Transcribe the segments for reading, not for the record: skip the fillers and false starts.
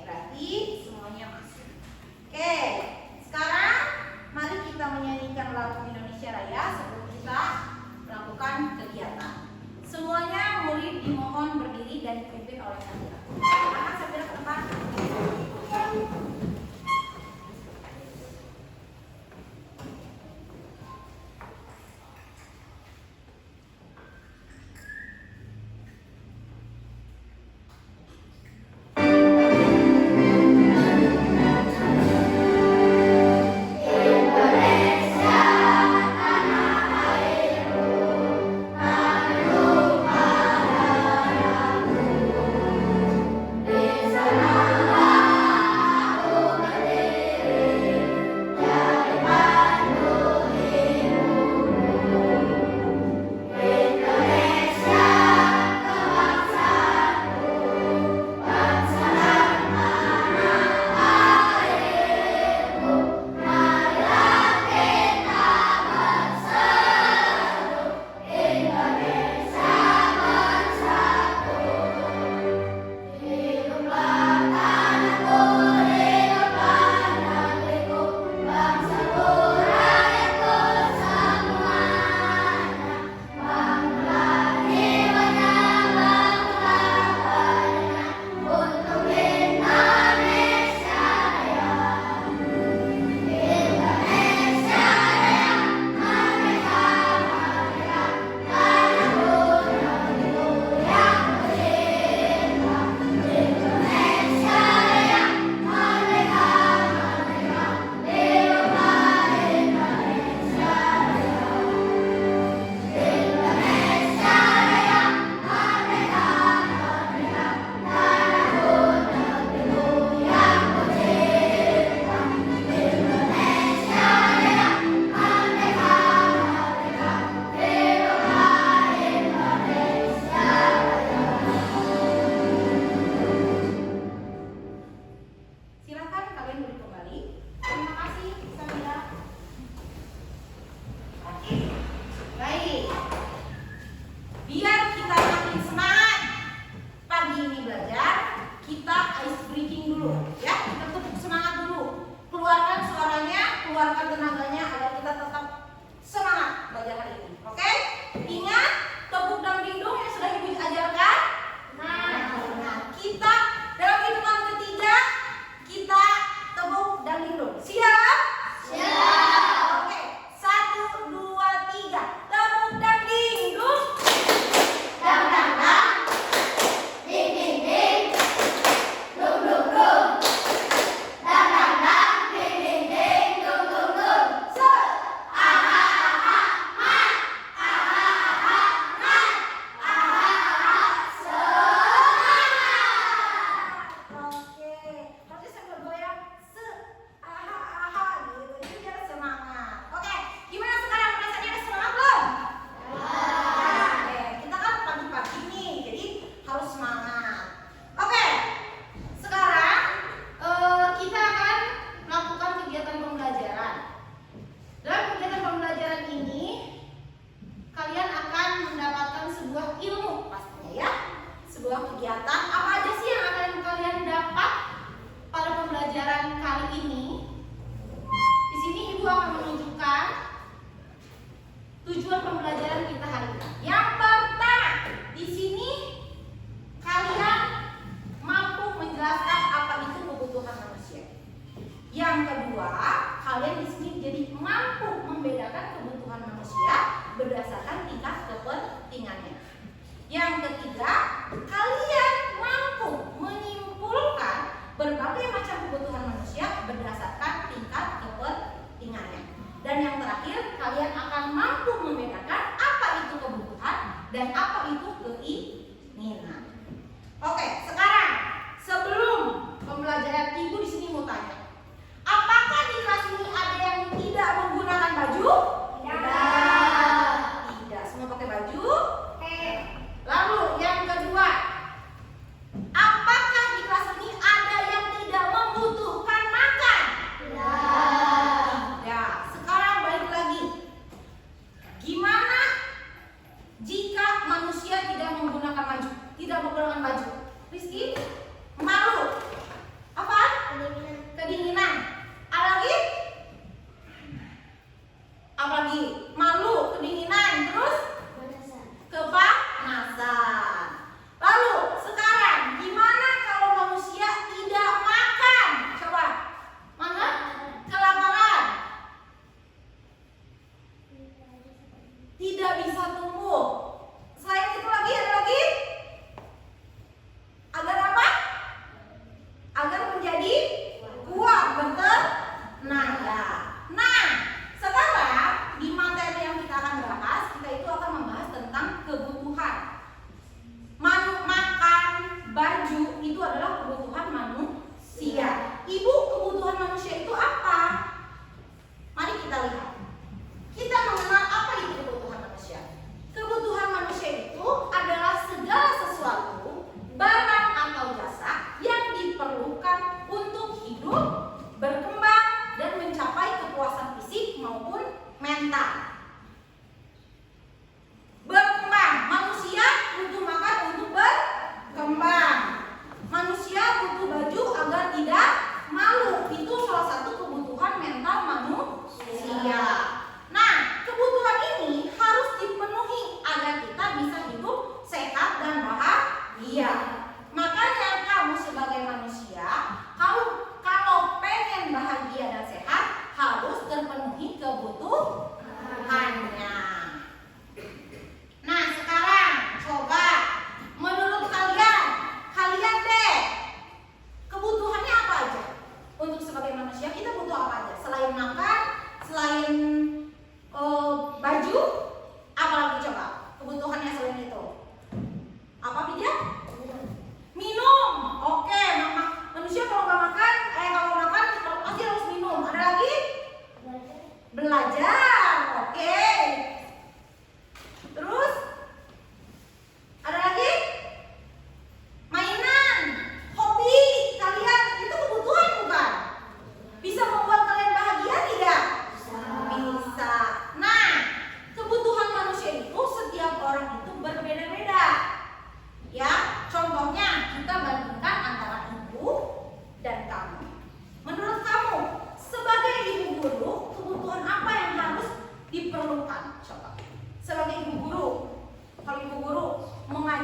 berarti semuanya masuk. Oke, sekarang mari kita menyanyikan lagu Indonesia Raya sebelum kita melakukan kegiatan. Semuanya murid dimohon berdiri dan dipimpin oleh Safira. Silakan Safira ke depan.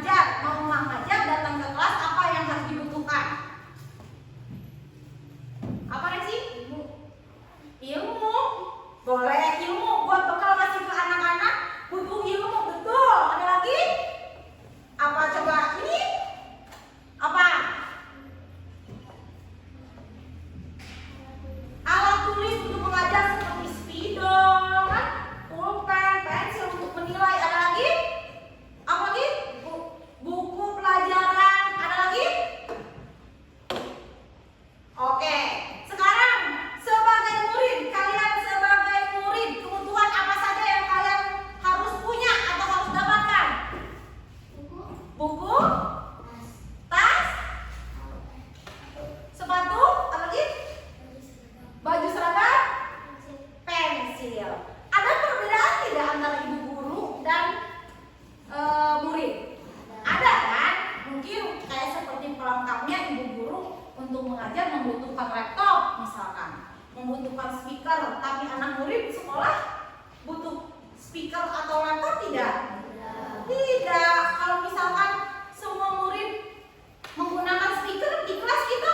mengajar datang ke kelas, apa yang harus dibutuhkan? Apa sih? Ilmu. Boleh ilmu buat bekal ngasih ke anak-anak, butuh ilmu, betul. Ada lagi? Apa coba ini? Apa? Alat tulis untuk mengajar seperti spidol, kan? Pulpen, pensil untuk menilai. Ada lagi? Apa lagi? Buku pelajaran. Ada lagi? Oke. Sekarang sebagai murid, kalian sebagai murid, kebutuhan apa saja yang kalian harus punya atau harus dapatkan? Buku, tas, sepatu, apa lagi? Baju seragam, pensil. Ada perbedaan tidak antara ibu guru dan murid? Ada kan? Mungkin kayak seperti pelengkapnya ibu guru untuk mengajar membutuhkan laptop misalkan, membutuhkan speaker, tapi anak murid sekolah butuh speaker atau laptop tidak? Tidak. Kalau misalkan semua murid menggunakan speaker di kelas kita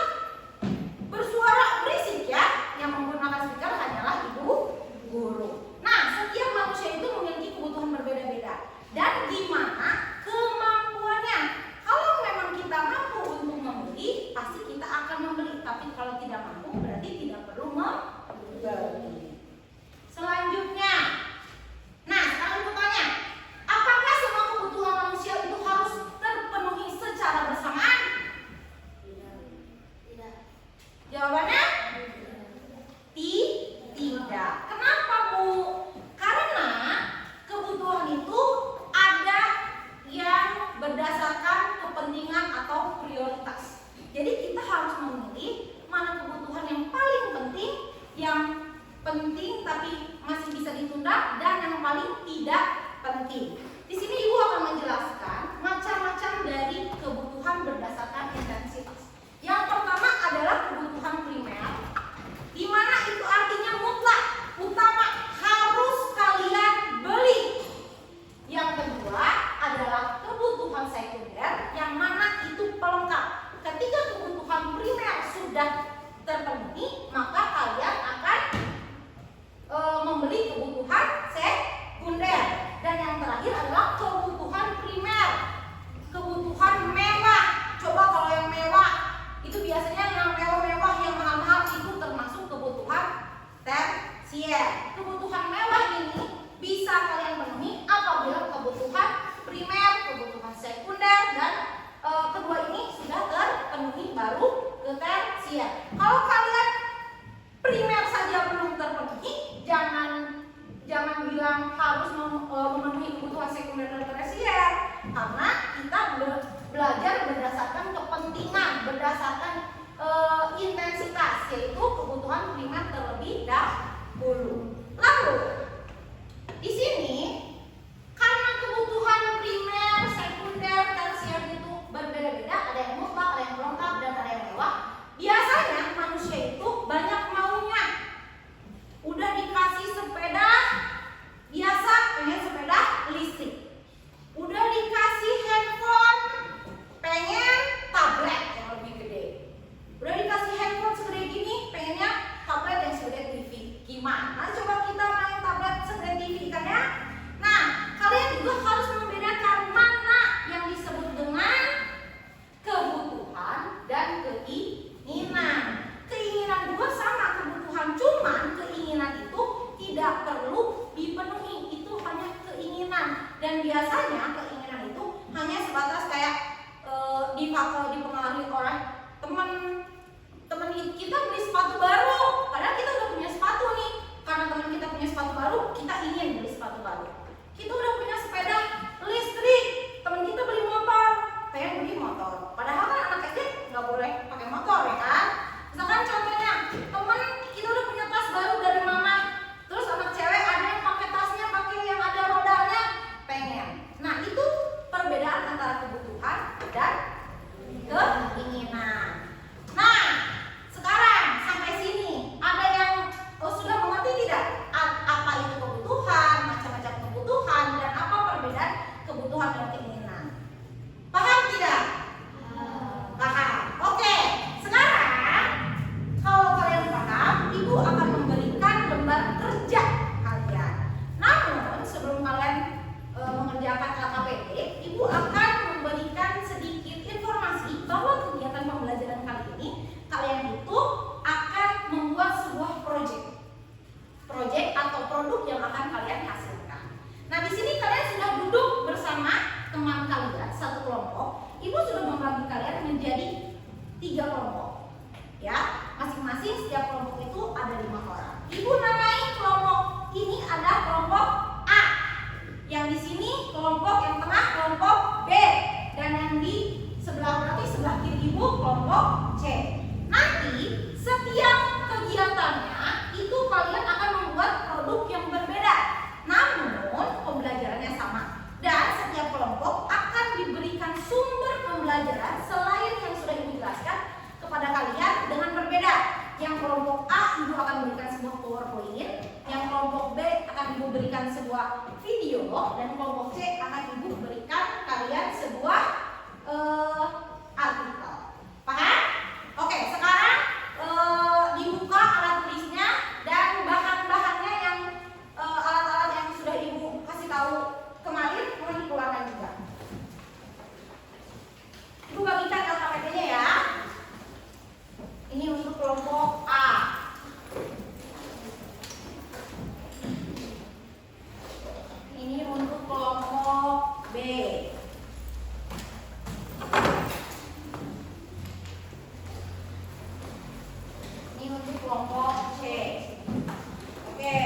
bersuara berisik ya, yang menggunakan speaker hanyalah ibu guru. Nah, setiap manusia itu memiliki kebutuhan berbeda-beda. Dan gimana kemampuannya? Kalau memang kita mampu untuk membeli, pasti kita akan membeli. Tapi kalau tidak mampu, berarti tidak perlu membeli. Selanjutnya, nah sekarang bertanya, apakah semua kebutuhan manusia 3 kelompok. Ya, masing-masing setiap kelompok itu ada 5 orang. Ibu namai kelompok ini ada kelompok A. Yang di sini kelompok yang tengah kelompok B, dan yang di sebelah berarti sebelah kiri ibu kelompok C. Nanti setiap kegiatannya itu kalian akan membuat produk yang berbeda, namun pembelajarannya sama. Dan setiap kelompok akan diberikan sumber pembelajaran selain yang sudah ibu jelaskan kepada kalian dengan berbeda. Yang kelompok A ibu akan memberikan sebuah PowerPoint, yang kelompok B akan ibu berikan sebuah video, dan kelompok C akan ibu berikan kalian sebuah artikel. Paham? Oke, sekarang dibuka alat tulisnya dan bahan-bahannya yang alat-alat yang sudah ibu kasih tahu kemarin mulai dikeluarkan juga. Ibu bagikan LKPD-nya ya. Ini untuk kelompok A. Ini untuk kelompok B. Ini untuk kelompok C. Oke.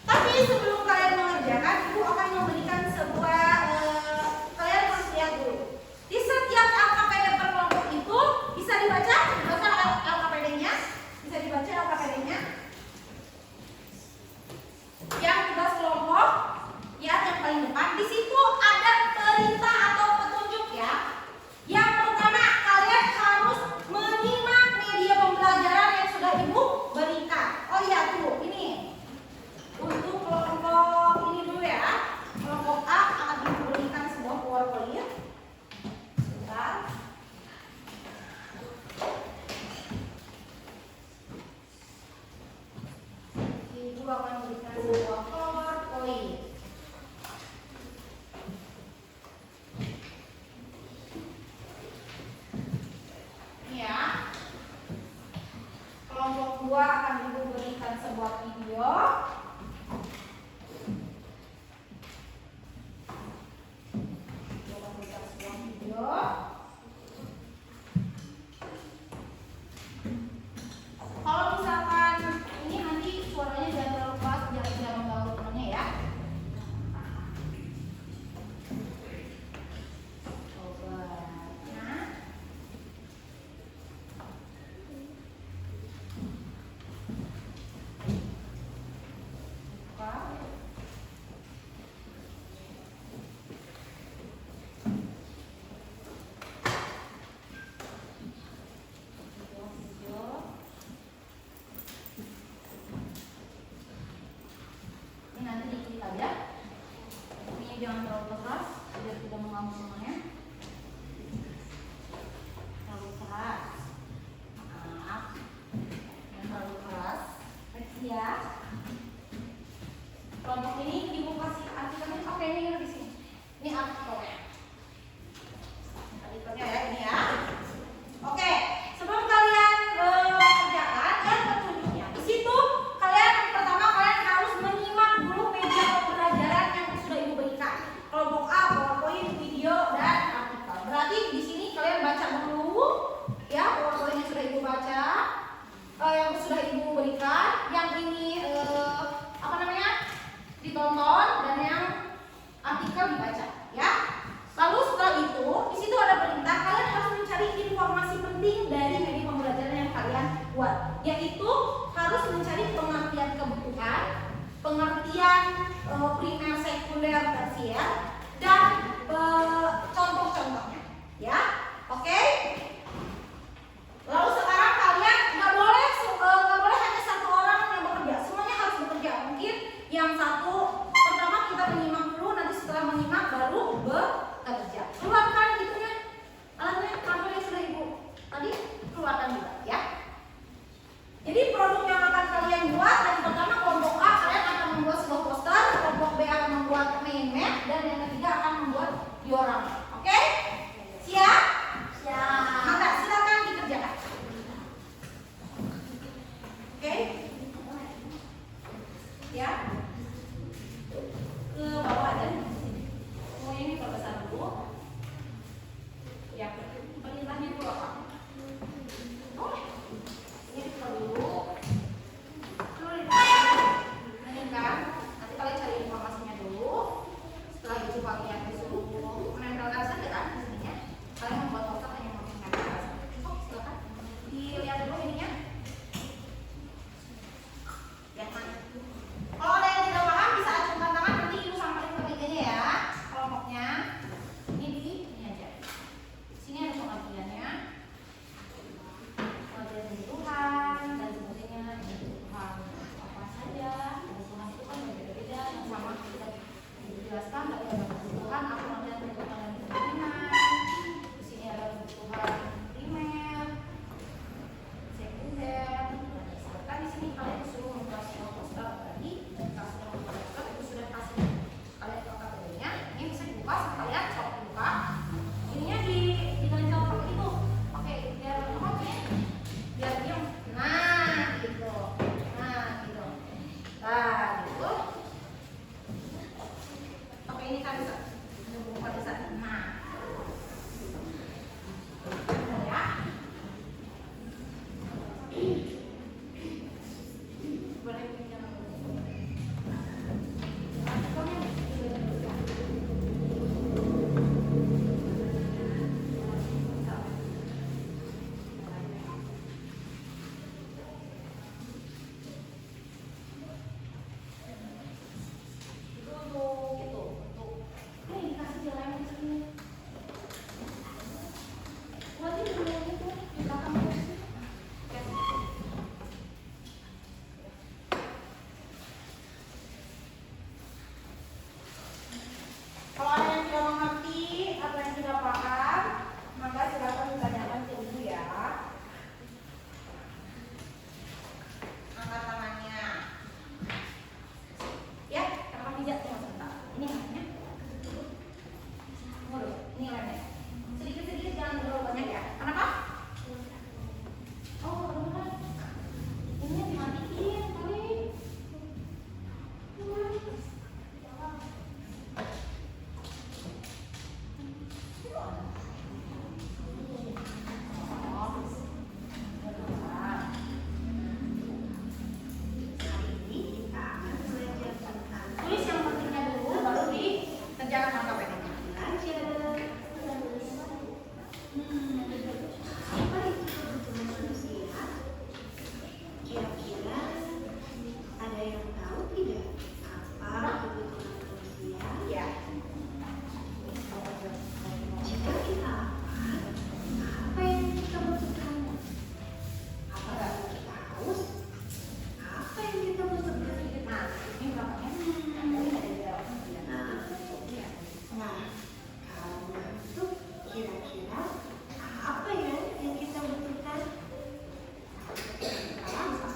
Tapi sebelum kalian mengerjakan, ibu akan memberikan sebuah kalian harus lihat dulu. Di setiap LKPD per kelompok itu bisa dibaca LKPD-nya, bisa dibaca LKPD-nya. Yang tugas kelompok, ya yang paling depan di situ ada perintah atau petunjuk ya. Yang pertama kalian harus menyimak media pembelajaran yang sudah ibu berikan. Oh iya tuh ini. Untuk kelompok ini dulu ya, kelompok A akan diberikan sebuah PowerPoint. Sebentar. Ibu akan berikan sebuah PowerPoint. Ini ya. Kelompok 2 akan ibu berikan sebuah video. Kalau misalkan ini nanti suaranya jangan terlalu keras, jangan mengganggu temannya ya. Obatnya. Buka. Ini nanti diklik aja. Ini jangan terlalu keras biar tidak mengganggu semuanya. Terlalu keras. Maaf. Jangan terlalu keras. Ya. Kelompok ini ibu kasih artikelnya. Oke, ini di sini. Ini artikelnya. Artikelnya ya ini ya. Oke, sebelum kalian kerjakan lihat petunjuknya. Di situ kalian pertama kalian harus menyimak dulu media pembelajaran yang sudah ibu berikan. Kelompok A, PowerPoint, video, dan artikel. Berarti di sini kalian baca dulu ya PowerPoint yang sudah ibu baca, yang sudah ibu berikan. Yang ini ditonton, dan yang artikel dibaca ya. Lalu setelah itu di situ ada perintah kalian harus mencari informasi penting dari media pembelajaran yang kalian buat, yaitu harus mencari pengertian kebutuhan, pengertian primer, sekunder, tersier, dan contoh-contohnya ya. Oke. Lalu sekarang kalian nggak boleh hanya satu orang yang bekerja, semuanya harus bekerja. Mungkin yang satu pertama kita menyimak dulu, nanti setelah menyimak baru bekerja. Keluarkan itunya, alatnya, kabel yang sudah ibu tadi keluarkan juga ya. Jadi produk yang akan kalian buat, yang pertama kelompok A kalian akan membuat sebuah poster, kelompok B akan membuat main map, dan yang Kira-kira apa ya yang kita butuhkan? Pertama,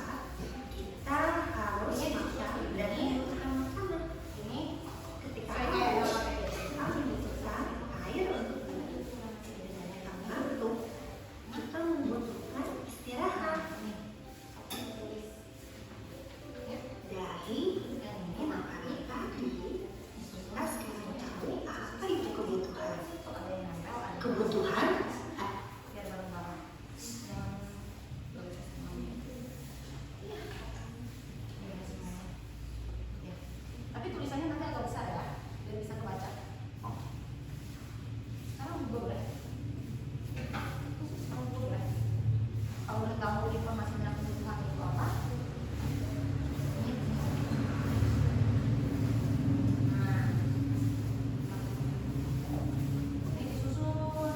kita harus makan dan membutuhkan makanan. Ini Ketika saya haus, kita membutuhkan air untuk minum. Ketika ngantuk, kita membutuhkan istirahat. Dari makanan tadi, kita sekarang tahu apa itu kebutuhan. Kebutuhan biar bareng-bareng. Tapi tulisannya nanti agak besar ya, biar bisa kebaca. Sekarang boleh. Sekarang boleh. Kalau udah tahu informasi tentang kebutuhan itu apa? Nah, ini disusun.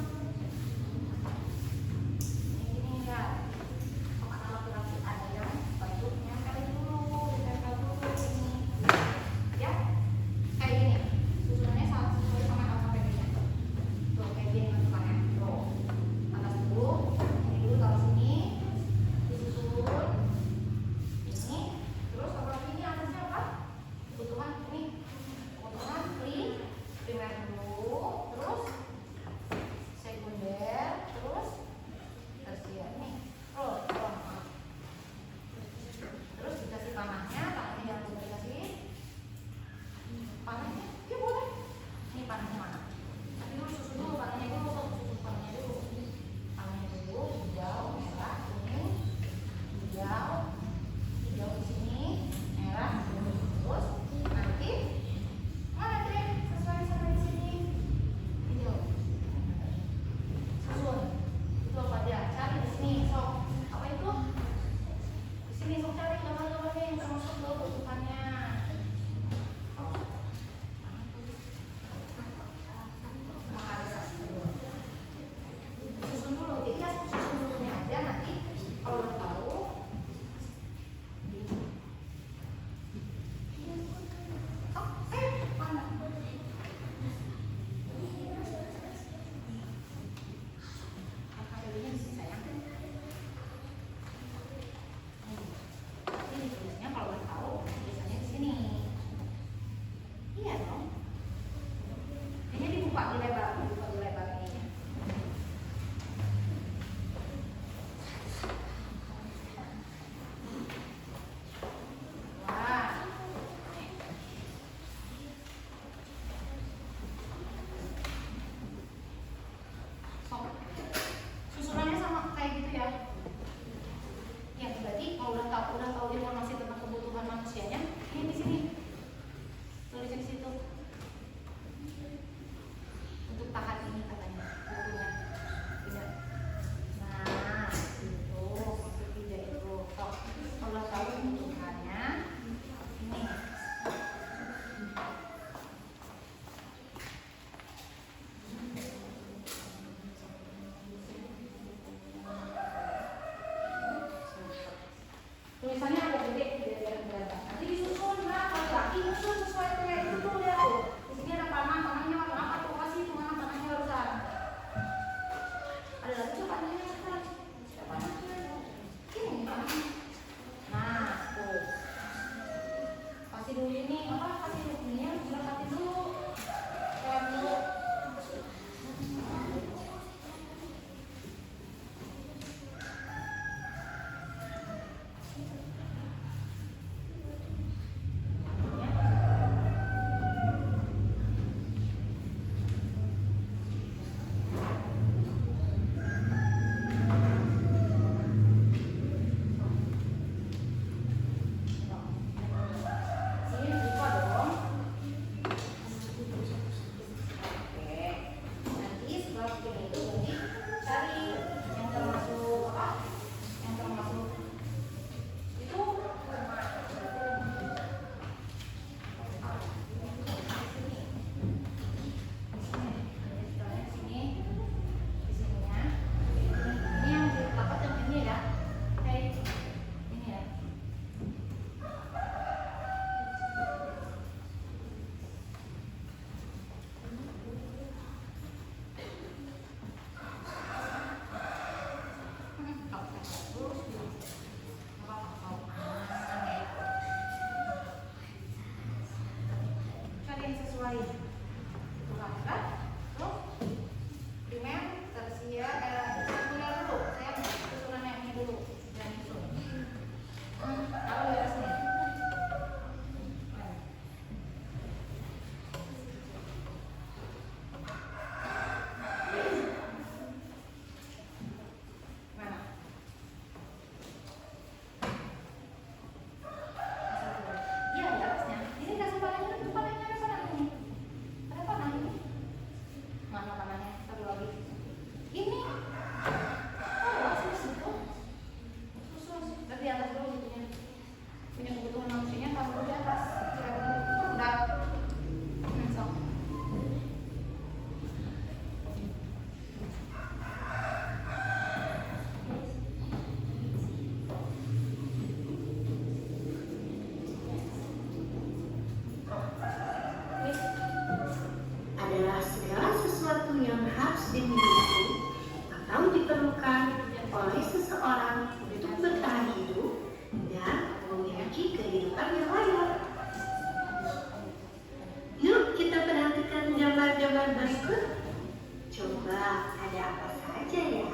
apa saja ya?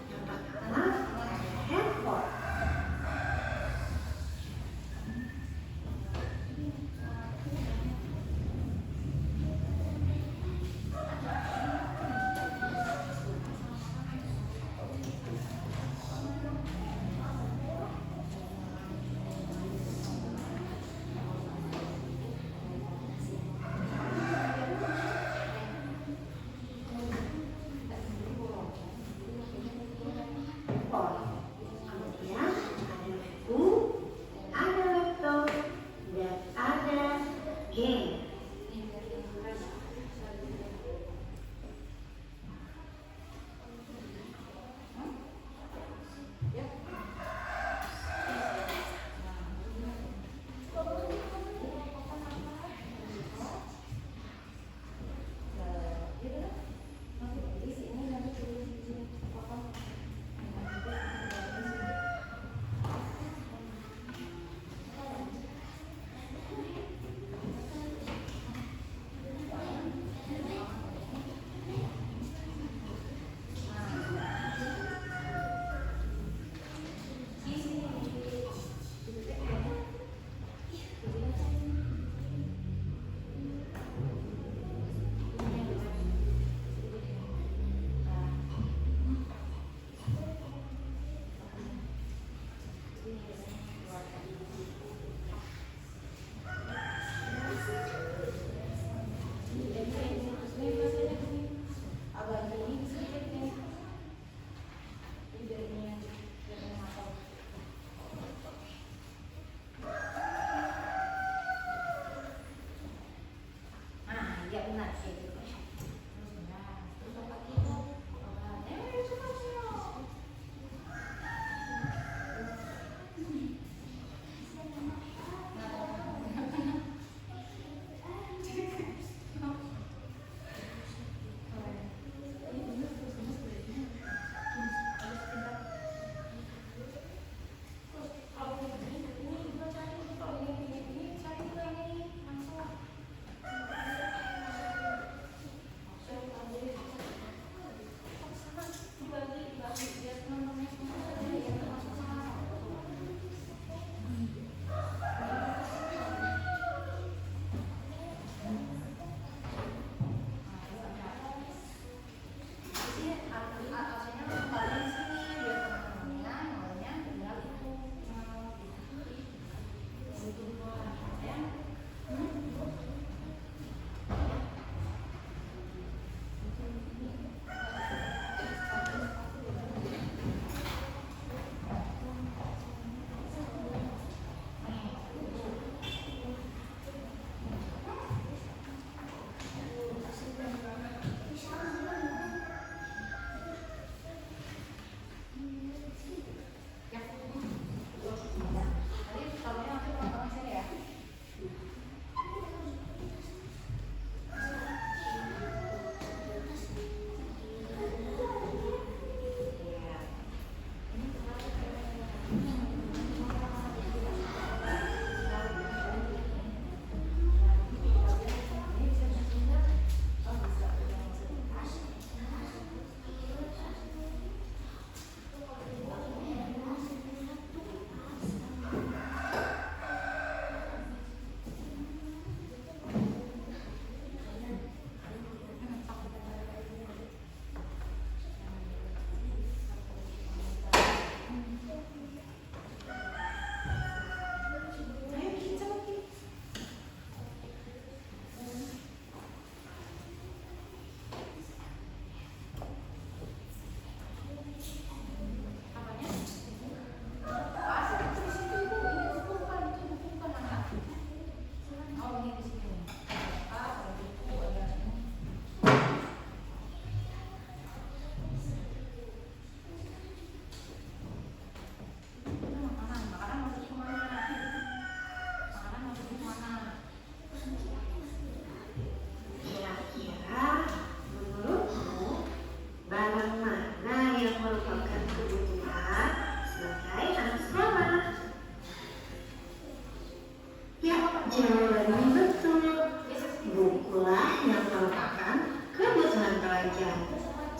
Yang pertama ada handphone.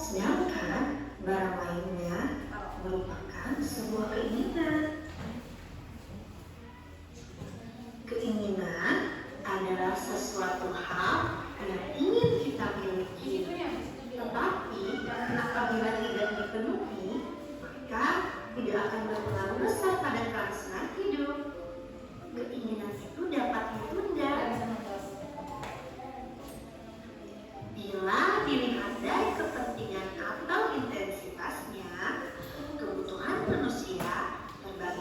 Sedangkan barang lainnya merupakan sebuah keinginan. Keinginan adalah sesuatu hal yang ingin kita miliki, tetapi apabila tidak dipenuhi, maka tidak akan berpengaruh besar pada kelangsungan hidup. Keinginan itu dapat ditunda bila dilihat dari kepentingan atau intensitasnya. Kebutuhan manusia terbagi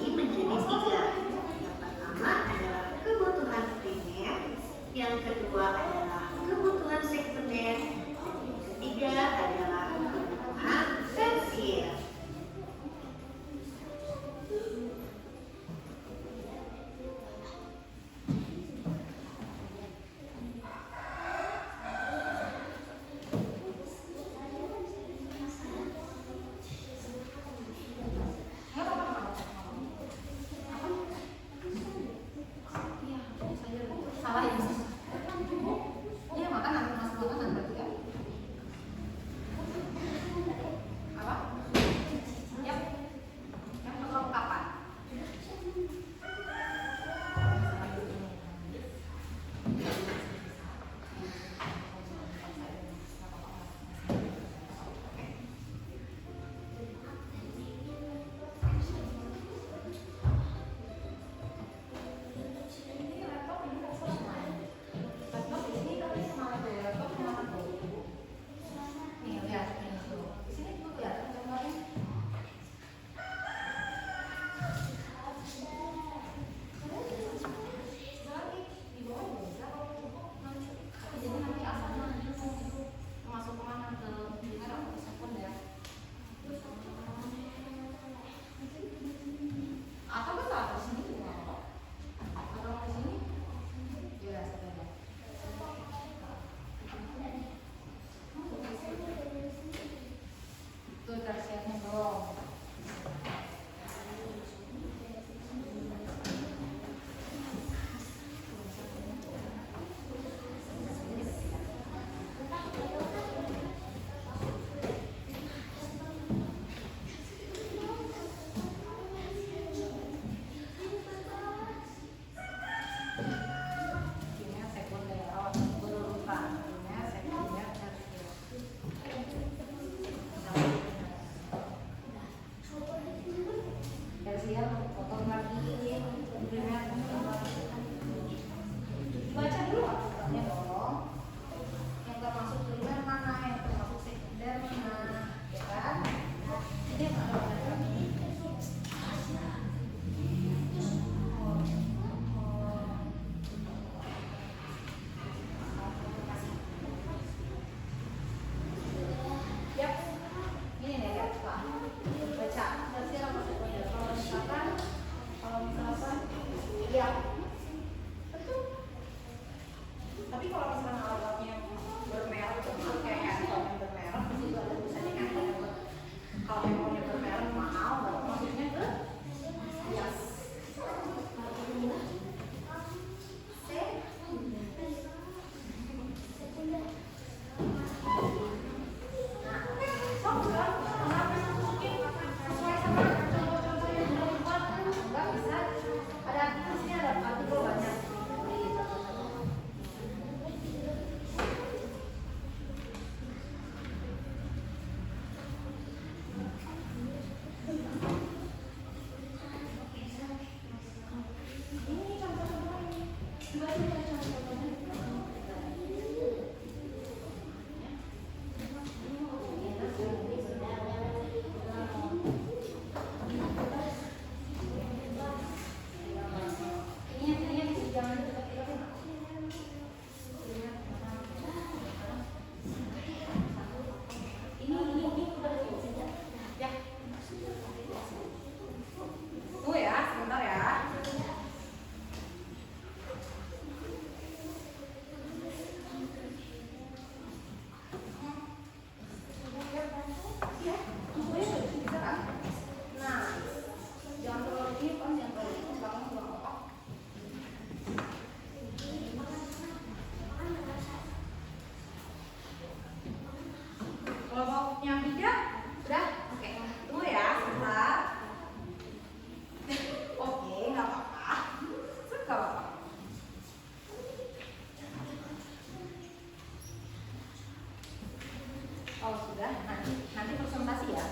nanti presentasi ya.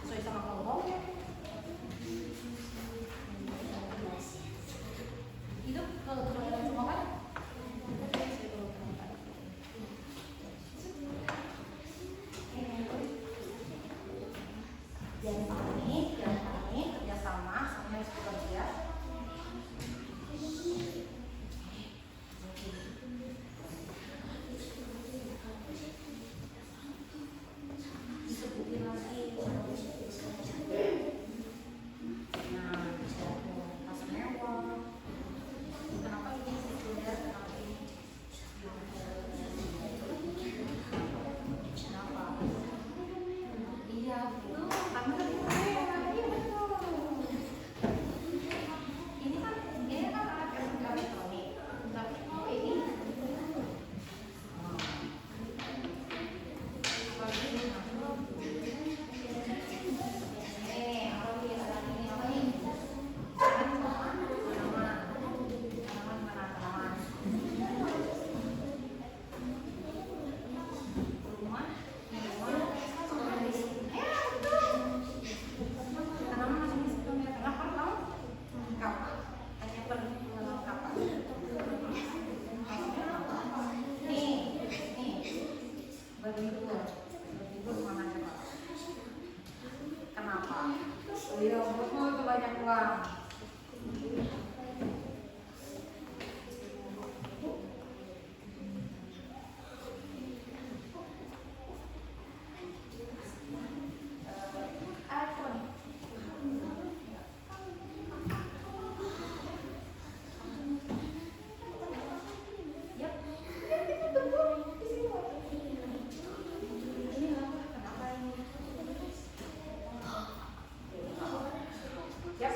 Sesuai sama kelompok. Itu kebetulan semua kan? Jangan panik kerjasama sama yang sudah kerja. Disebutin lagi. Nah, pas mewah. Kenapa ini sekunder? Kenapa ini? Kenapa? Iya, betul. Kami tadi iya betul. Ini kan alat elektronik. Tapi ini kenapa? Iya, betul itu banyak uang. iPhone. Yap. Ini kenapa ini? Yap.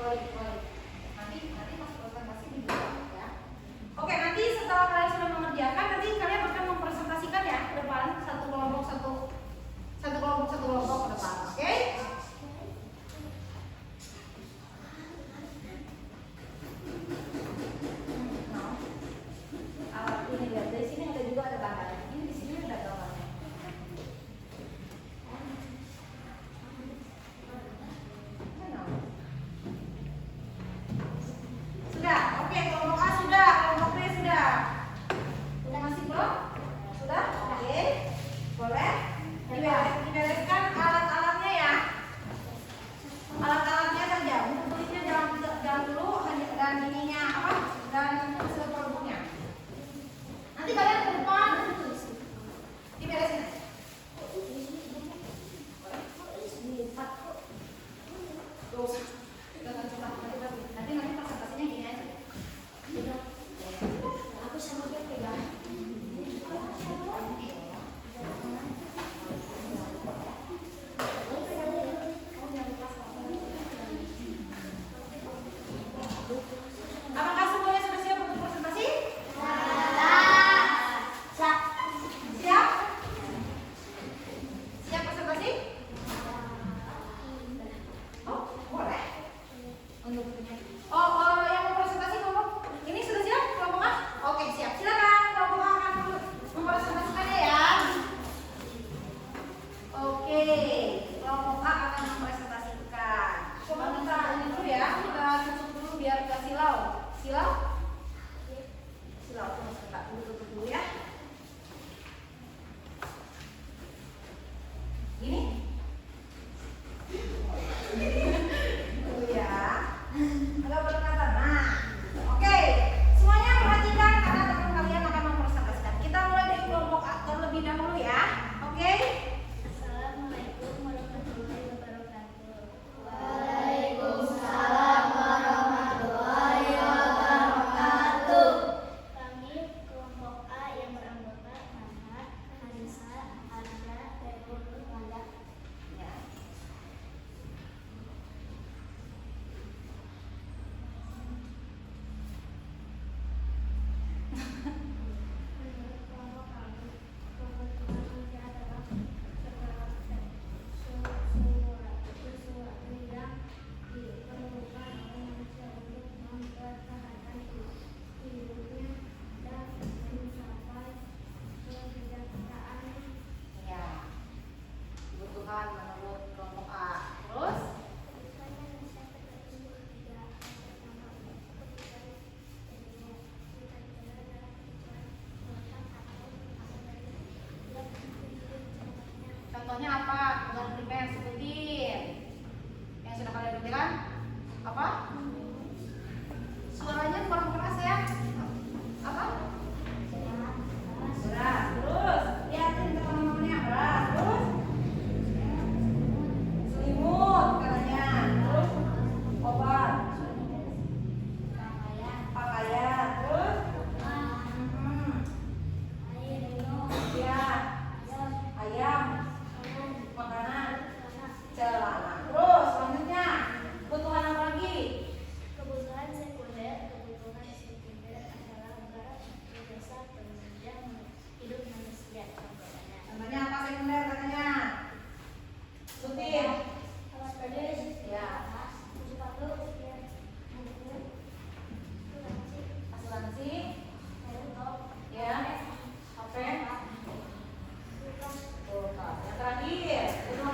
Nanti pas presentasi dibuka ya. Oke, nanti setelah kalian sudah mengerjakan, nanti kalian akan mempresentasikan ya ke depan satu kelompok ke depan. Oke? Ini lihat dari sini ada juga ada tandanya. Ini di sini ada gambarnya. Sudah, oke, kelompok A sudah, kelompok B sudah. Masih belum? Sudah? Oke. Boleh? Dibereskan alat-alatnya ya. Alat-alatnya saja. Untuk tulisnya jangan dulu, dan ininya apa? Dan hasil produknya. Nanti kalian ke depan diberesin. Nanti presentasinya gini aja. Aku sama dia pegang. Apakah semuanya sudah siap untuk presentasi? Siap? Siap presentasi? Oh, boleh. Oh, yang mau presentasi kelompok ini sudah siap? Kelompok A? Oke, siap. Silakan kelompok A akan mempresentasikannya ya. Oke, kelompok A akan mempresentasikan. Coba kita ini dulu ya, kita tutup dulu biar kita silau. Silau? Silau, tunggu sebentar, tutup dulu ya. Gini? Dulu ya. Agak berdekatan. Nah, oke. Semuanya perhatikan karena teman kalian akan mempresentasikan. Kita mulai dari kelompok A terlebih dahulu ya. Oke? Assalamualaikum warahmatullahi wabarakatuh. Waalaikumsalam warahmatullahi wabarakatuh. Kami kelompok A yang beranggota Nana, Anissa, Arda, Pebul, Manda. Ya. Menurut kelompok kami, kebutuhan manusia adalah sesuatu yang diperlukan oleh manusia untuk mempertahankan hidupnya dan mencapai kesejahteraan. Ya. Kebutuhan menurut kelompok A. Terus? Contohnya apa? Dengan primer sebutin. Yang sudah kalian kerjakan? Apa? Suaranya kurang keras ya? Apa? Beras. Terus lihatin teman-temannya beras. Terus selimut katanya. Terus obat. Pakaian. Terus ya ayam. Makanan. Celana. Terus selanjutnya kebutuhan apa lagi? Kebutuhan sekunder adalah barang atau jasa penunjang hidup manusia. Contohnya apa sekunder katanya? Sebutin. Alat tulis, Ya. sepatu, buku, Asuransi. laptop, Ya. HP. Kulkas. Yang terakhir, kebutuhan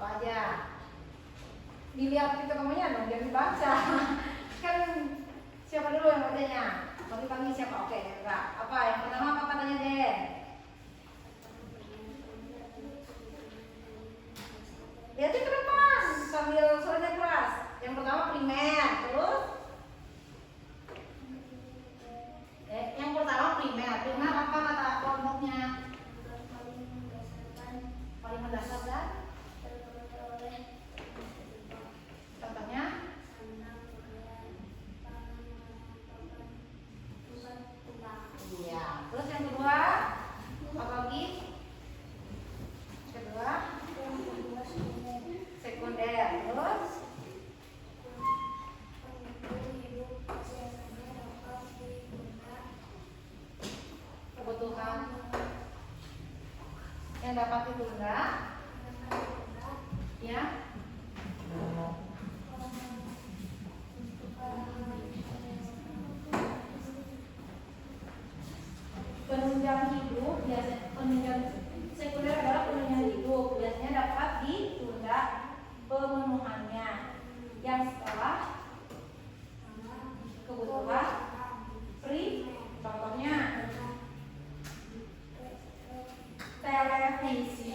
apa aja. Dilihat hitungannya dong, jangan dibaca. Kan siapa dulu yang bacanya? Panggil siapa? Oke, enggak. Apa yang pertama apa katanya Den? Lihatin ke depan sambil suaranya keras. Yang pertama primer, terus yang pertama primer. Primer apa kata kelompoknya? Paling mendasar dan contohnya? Iya. Terus yang kedua apa lagi? Kedua sekunder. Terus kebutuhan yang dapat ditunda, ya. Penunjang hidup biasanya penunjang sekunder adalah penunjang hidup biasanya dapat ditunda pemenuhannya yang setelah kebutuhan contohnya televisi,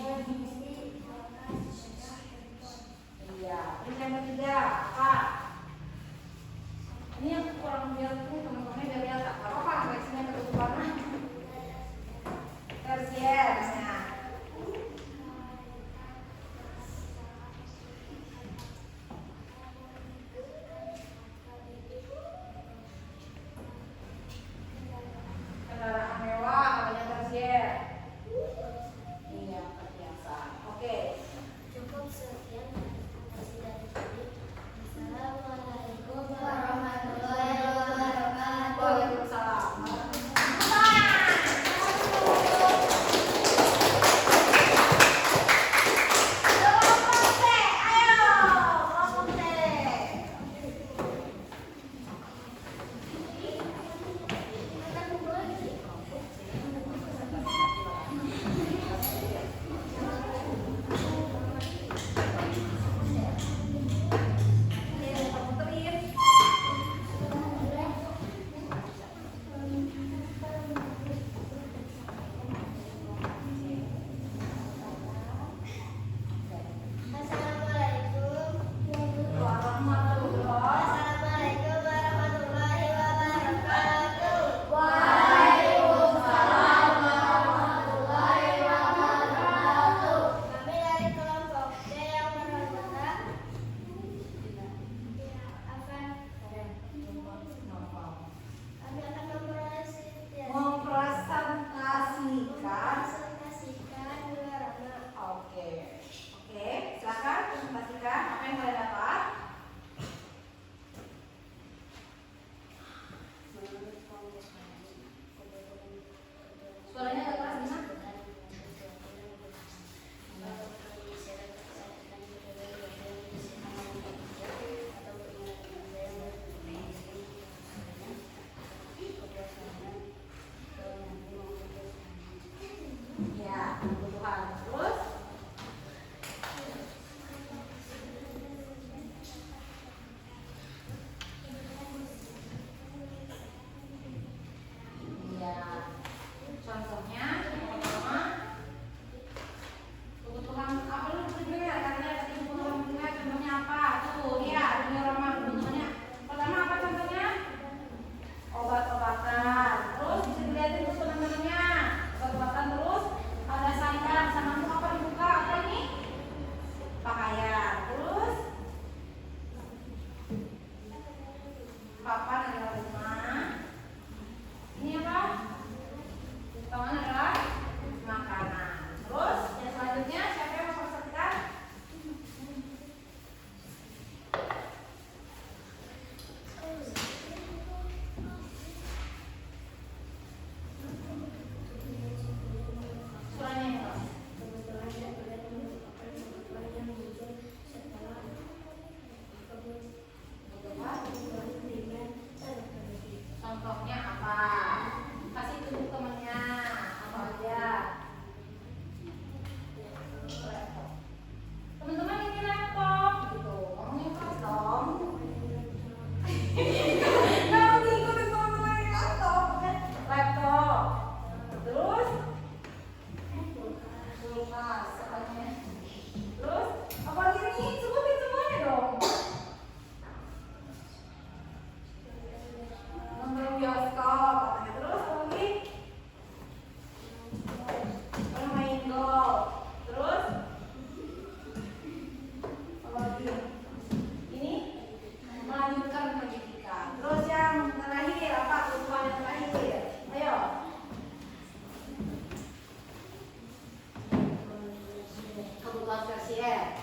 kebutuhan tersier.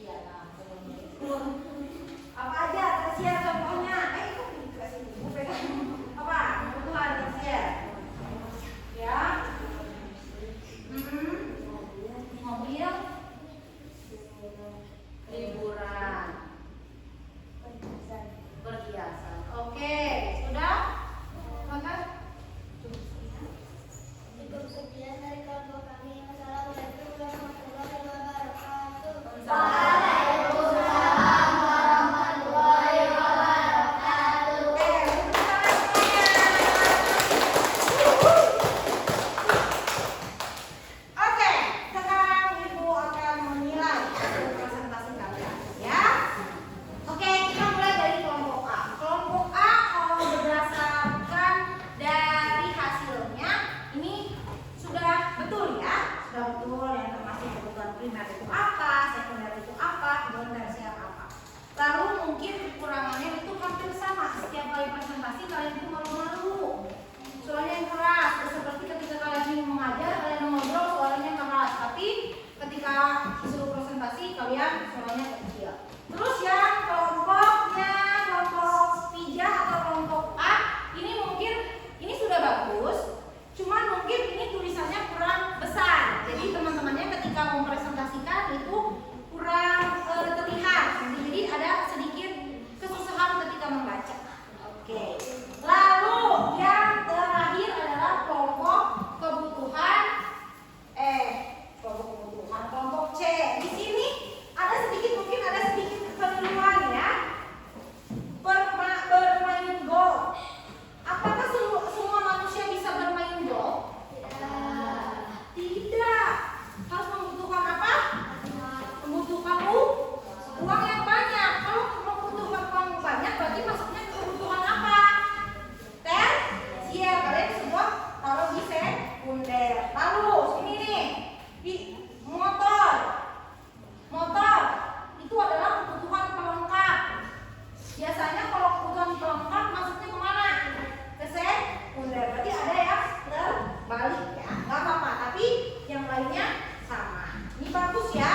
Iya, nah, apa aja tersier contohnya? Kok dikasih buku pegang? Apa? Kebutuhan tersier. Ya. Mobil, liburan, perhiasan. Oke, sudah? Maka Cukup sekian dari kelompok kami. Wassalamualaikum warahmatullahi wabarakatuh. Waalaikumsalam warahmatullahi wabarakatuh. Oke, sekarang Ibu akan menilai hasil presentasi kalian, ya. Oke, kita mulai dari kelompok A. Kelompok A kalau berdasarkan dari hasilnya ini sudah betul ya, sudah betul yang termasuk kebutuhan primer itu apa, sekunder itu apa, kemudian tersier apa. Lalu mungkin kekurangannya itu hampir sama. Setiap kali presentasi kalian itu malu-malu, suaranya yang keras. Seperti ketika kalian ingin mengajar, kalian ngobrol suaranya keras, tapi ketika disuruh presentasi kalian suaranya kecil. Terus yang kelompoknya, kelompok pijah atau kelompok A, ini mungkin ini sudah bagus, cuman mungkin ini tulisannya kurang besar. Jadi teman-temannya ketika mempresentasikan itu kurang terlihat. Jadi ada sedikit kesusahan ketika membaca. Oke. Lalu yang terakhir adalah kelompok kebutuhan kelompok C. Di sini ada sedikit, mungkin ada sedikit kekeliruan ya. Bermain golf. Apakah semua manusia bisa bermain golf? Tidak. Harus membutuhkan apa? Membutuhkan uang yang banyak. Kalau membutuhkan uang banyak, berarti masuknya ke kebutuhan apa? Tersier. Kalian semua taruh di sekunder. Lalu sini nih, di motor itu adalah kebutuhan pelengkap. Biasanya kalau kebutuhan pelengkap masuknya kemana? Ke sekunder. Berarti ada yang terbalik ya, nggak apa-apa. Tapi yang lainnya sama. Ini bagus ya.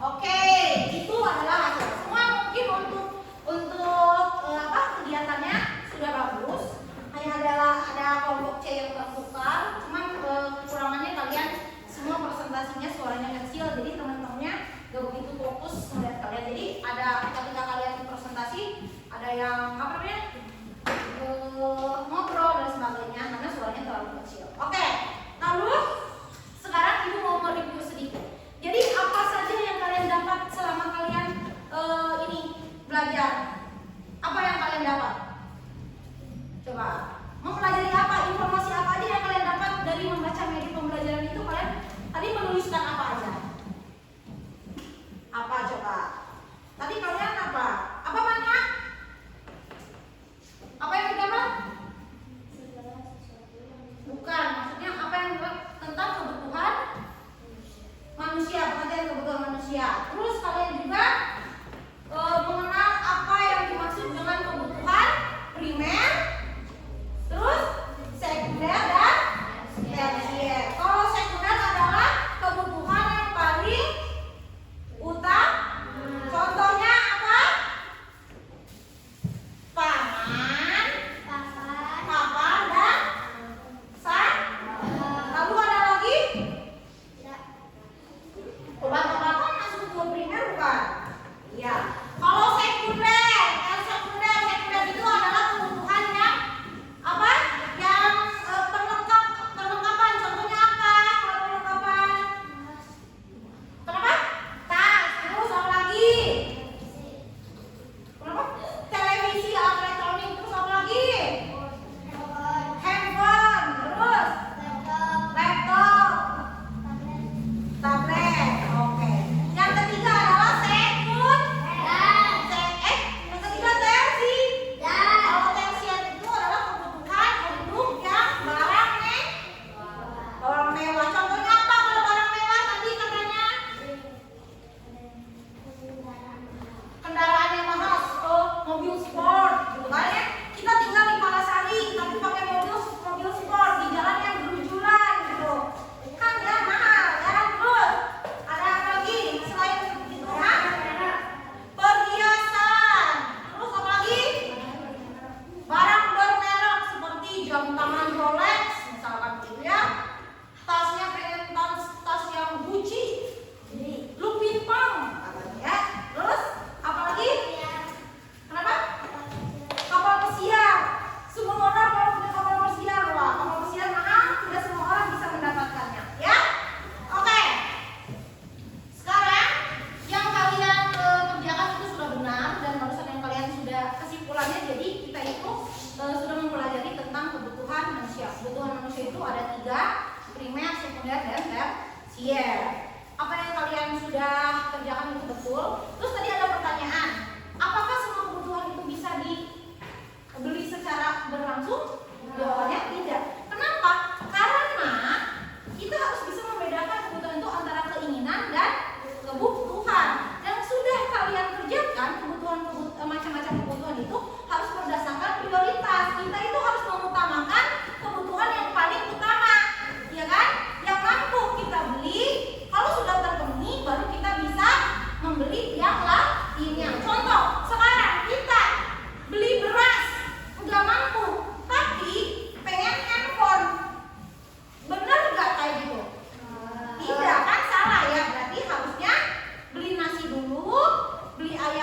Oke, itu adalah hasil. Semua mungkin untuk kegiatannya sudah bagus. Hanya ada kelompok C yang tertukar. Cuman kekurangannya kalian semua presentasinya suaranya kecil, jadi teman-temannya gak begitu fokus melihat kalian. Jadi ada ketika kalian presentasi ada yang apa namanya ngobrol dan sebagainya karena suaranya terlalu kecil. Oke, lalu sekarang Ibu mau mereview sedikit. Jadi apa saja yang kalian dapat selama kalian ini belajar? Apa yang kalian dapat? Coba mempelajari apa? Informasi apa aja yang kalian dapat dari membaca media pembelajaran itu? Kalian tadi menuliskan apa aja? Apa coba? Tadi kalian apa? Apa mana? Apa yang didapat? Bukan, maksudnya apa yang didapat tentang kebutuhan manusia, pengertian kebutuhan manusia. Terus kalian juga mengenal apa yang dimaksud dengan kebutuhan primer, terus sekunder dan tersier. Kalau sekunder adalah kebutuhan yang paling utama. Contohnya apa? Pangan, papan, dan lalu ada lagi? Obat-obatan masuk ke primer bukan?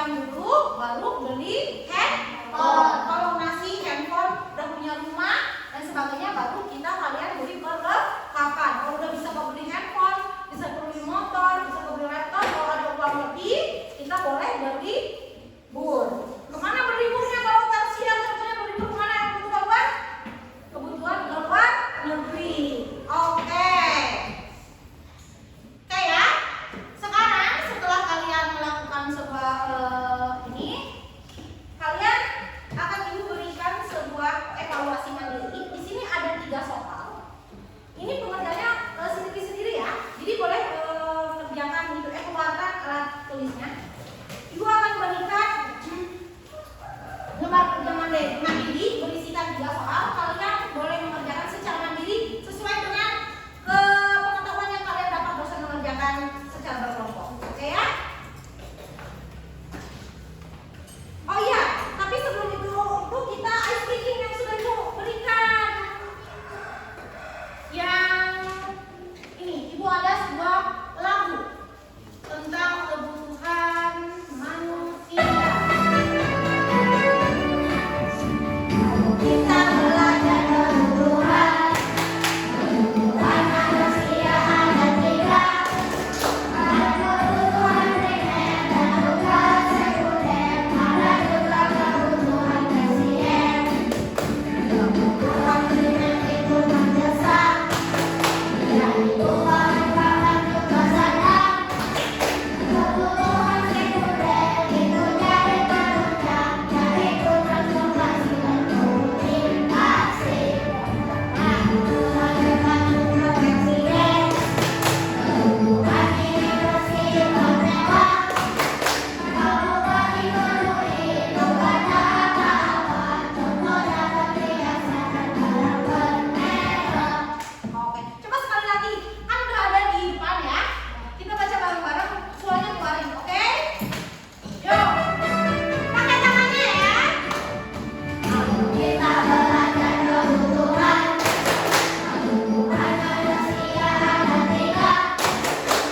makan dulu, baru beli handphone. Kalau ngasih handphone, udah punya rumah dan sebagainya, baru kalian beli perlengkapan. Kalau udah bisa beli handphone, bisa beli motor, bisa beli laptop, kalau ada uang lebih, kita boleh beli bur. Kemana berliburnya kalau tersiar? Contohnya berlibur kemana yang butuh uang? Kebutuhan di luar negeri. Oke ya. Sekarang setelah kalian melakukan sebuah ini, kalian akan ibu berikan sebuah evaluasi mandiri. Di sini ada 3 soal. Ini pengerjaannya sendiri-sendiri ya. Jadi boleh kerjakan gitu, keluarkan alat tulisnya. Ibu akan berikan lembar kerja mandiri berisikan 3 soal. Kalian boleh mengerjakan secara mandiri sesuai dengan pengetahuan yang kalian dapat dosen mengerjakan secara berkelompok. Oke ya? Oh iya, tapi sebelum itu kita ice breaking yang sudah ibu berikan. Yang ini, ibu ada sebuah lagu tentang kebutuhan manusia. Kita belajar kebutuhan manusia ada 3. Ada kebutuhan primer dan kebutuhan sekunder. Ada juga kebutuhan tersier. Kebutuhan primer itu mendesak, yaitu mengembangkan tugas sadar. Kebutuhan sekunder itu jadi penunjang, yaitu transformasi dan komunikasi. Nah, kebutuhan primer juga tersier. Kebutuhan ini bersifat mewah. Kalau tak dipenuhi, itu kan tak apa-apa. Contoh dapat perhiasan dan barang bermerek. Oke, coba sekali lagi. Kan udah ada di depan ya. Kita baca bareng-bareng, suaranya keluarin, oke? Yuk, pakai tangannya ya. Kita belajar kebutuhan manusia ada 3.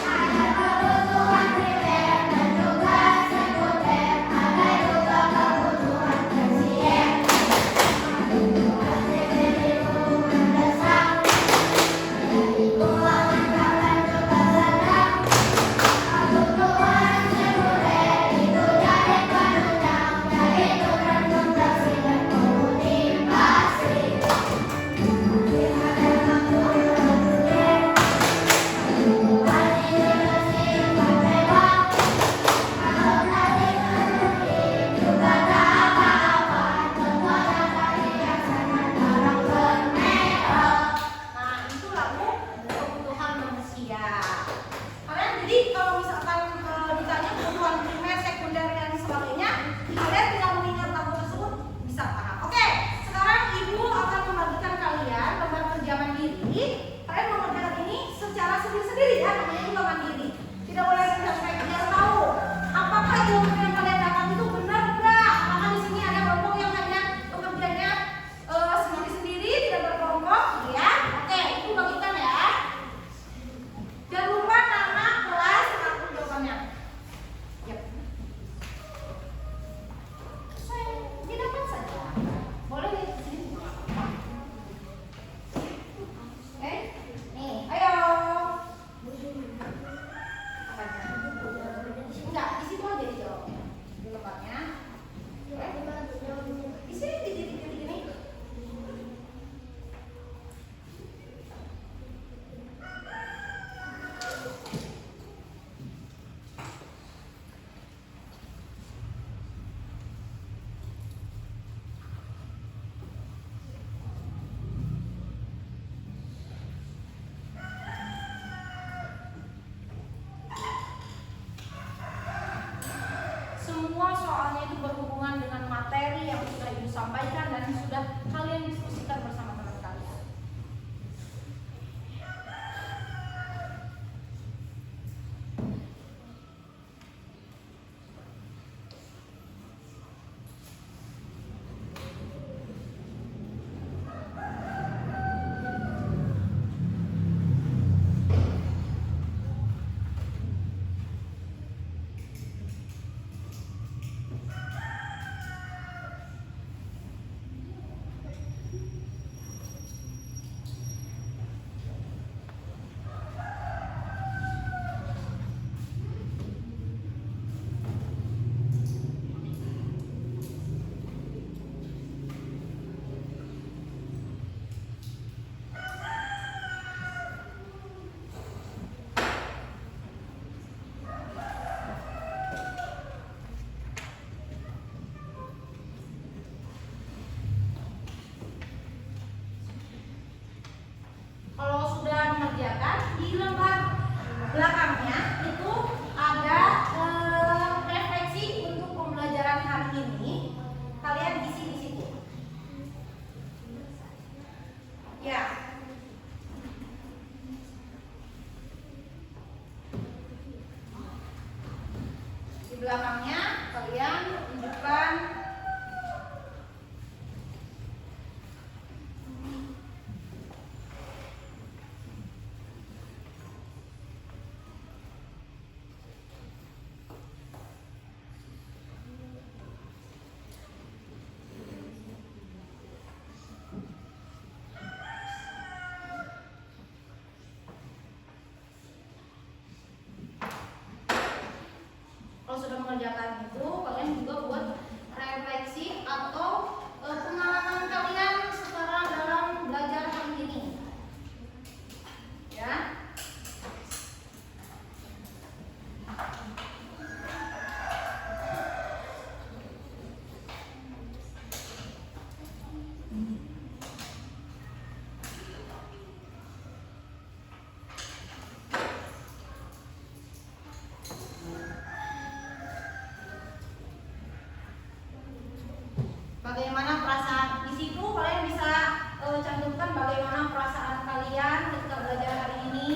Ada kebutuhan primer dan juga sekunder. Ada juga kebutuhan tersier. Kebutuhan primer itu mendesak, yaitu mengembangkan tugas sadar. Kebutuhan sekunder itu jadi penunjang, yaitu transformasi dan komunikasi. Masih ada kebutuhan tersier. Kebutuhan ini bersifat mewah. Kalau tak dipenuhi, juga tak apa-apa. Contoh dapat perhiasan dan barang bermerek. Nah, itu lagu kebutuhan manusia. Kalian jadi kalau misalkan ditanya kebutuhan primer, sekunder dan sebagainya, kalian tinggal mengingat lagu tersebut bisa paham. Oke, sekarang ibu akan membagikan kalian lembar kerja mandiri. Kalian mengerjakan ini secara sendiri-sendiri ya, namanya juga mandiri. Tidak boleh sampai kalian tahu apakah ilmu yang kalian dapat itu benar enggak. Apakah di sini ada kelompok yang hanya bekerjanya sendiri-sendiri, tidak berkelompok, gitu ya. Oke, ibu bagikan ya. Jangan lupa nama, kelas, dan akun jawabannya. Yap. Saya dapat saja. Boleh di sini. Oke, nih, ayo. Enggak, di situ aja dijawab. Di lembarnya. Di sini, di sini. Semua soalnya itu berhubungan dengan materi yang sudah ibu sampaikan dan sudah kalian diskusikan bersama teman kalian. belakangnya kalian tunjukkan kalau sudah mengerjakan itu, kalian juga buat refleksi atau pengalaman kalian secara dalam belajar hari ini. Ya. Bagaimana perasaan di situ kalian bisa cantumkan bagaimana perasaan kalian ketika belajar hari ini,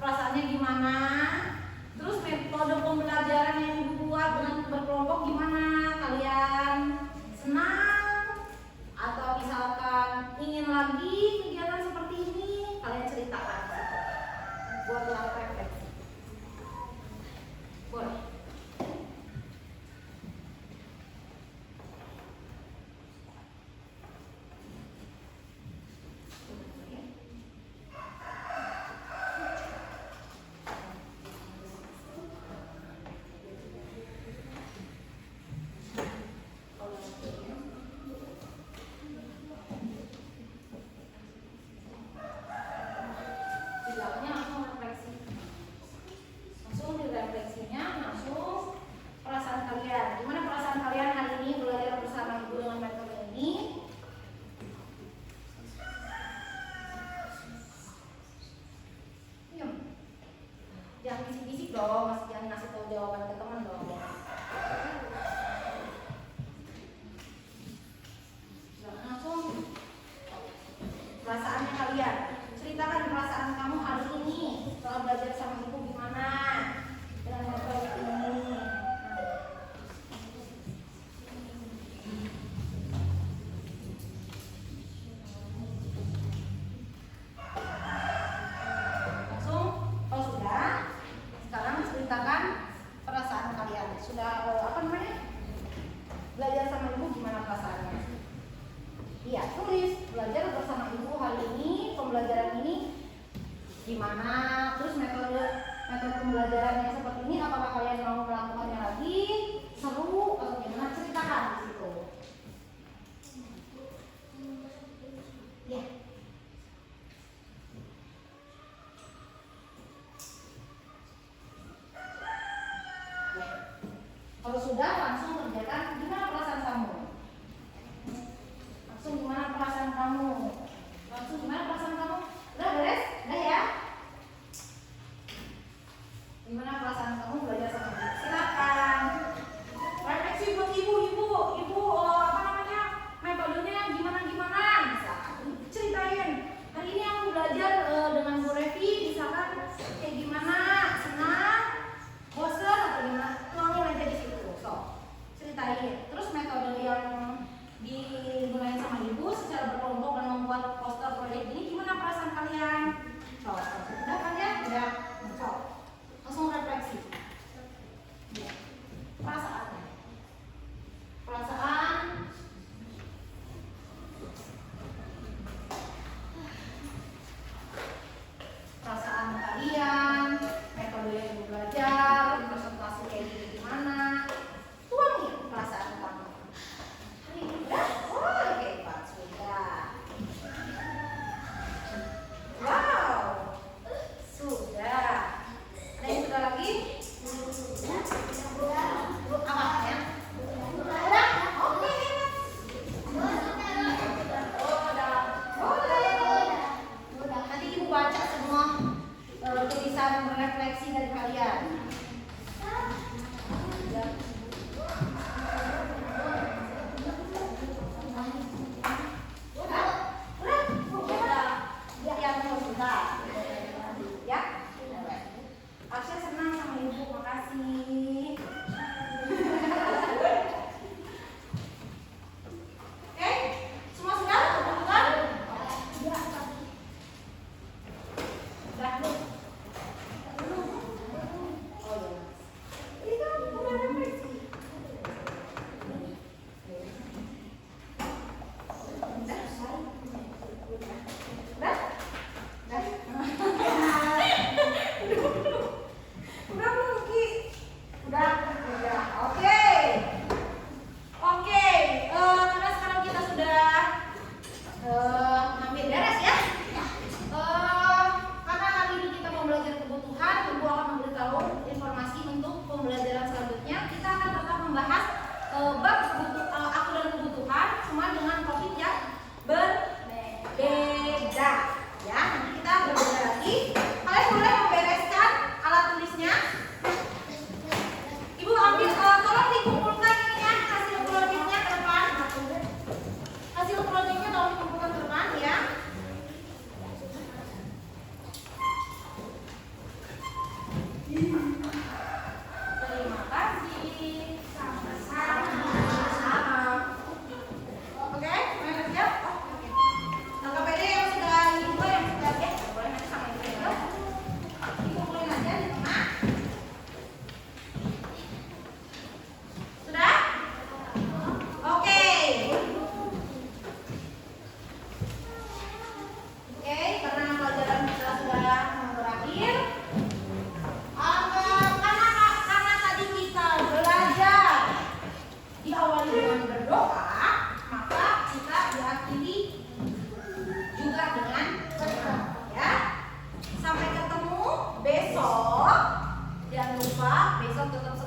perasaannya gimana, terus metode pembelajaran yang dibuat dengan berkelompok gimana, kalian senang atau misalkan ingin lagi kegiatan seperti ini, kalian ceritakan buat refleksi. Boleh. Tidaknya langsung refleksi, langsung direfleksinya, langsung perasaan kalian. Gimana perasaan kalian hari ini belajar bersama ibu dengan metode ini? Diam. Jangan bisik-bisik dong, jangan ngasih tahu jawaban ke teman dong. Langsung perasaannya kalian. Ceritakan perasaan kamu hari ini setelah belajar sama ibu gimana dengan metode ini. Langsung, kalau sudah, sekarang ceritakan perasaan kalian. Sudah belajar sama ibu gimana perasaannya? Iya, tulis belajar bersama ibu hari ini, pembelajaran ini gimana, terus metode pembelajarannya seperti ini, apakah kalian mau melakukannya lagi, seru atau gimana, ceritakan di situ. Ya. Kalau sudah, langsung kerjakan gimana perasaan kamu. Langsung gimana perasaan kamu? Udah beres? Udah ya? Gimana perasaan kamu belajar sama ibu? Silakan. Refleksi buat ibu, metodenya gimana? Bisa ceritain. Hari ini aku belajar dengan Bu Revi, misalkan kayak gimana? Senang, bosan atau gimana? Tuangin aja di situ. So, ceritain. Terus metode yang dimulai sama ibu secara berkelompok dan membuat poster proyek ini, gimana perasaan kalian? Udah kan ya? Udah. Langsung refleksi. untuk tetap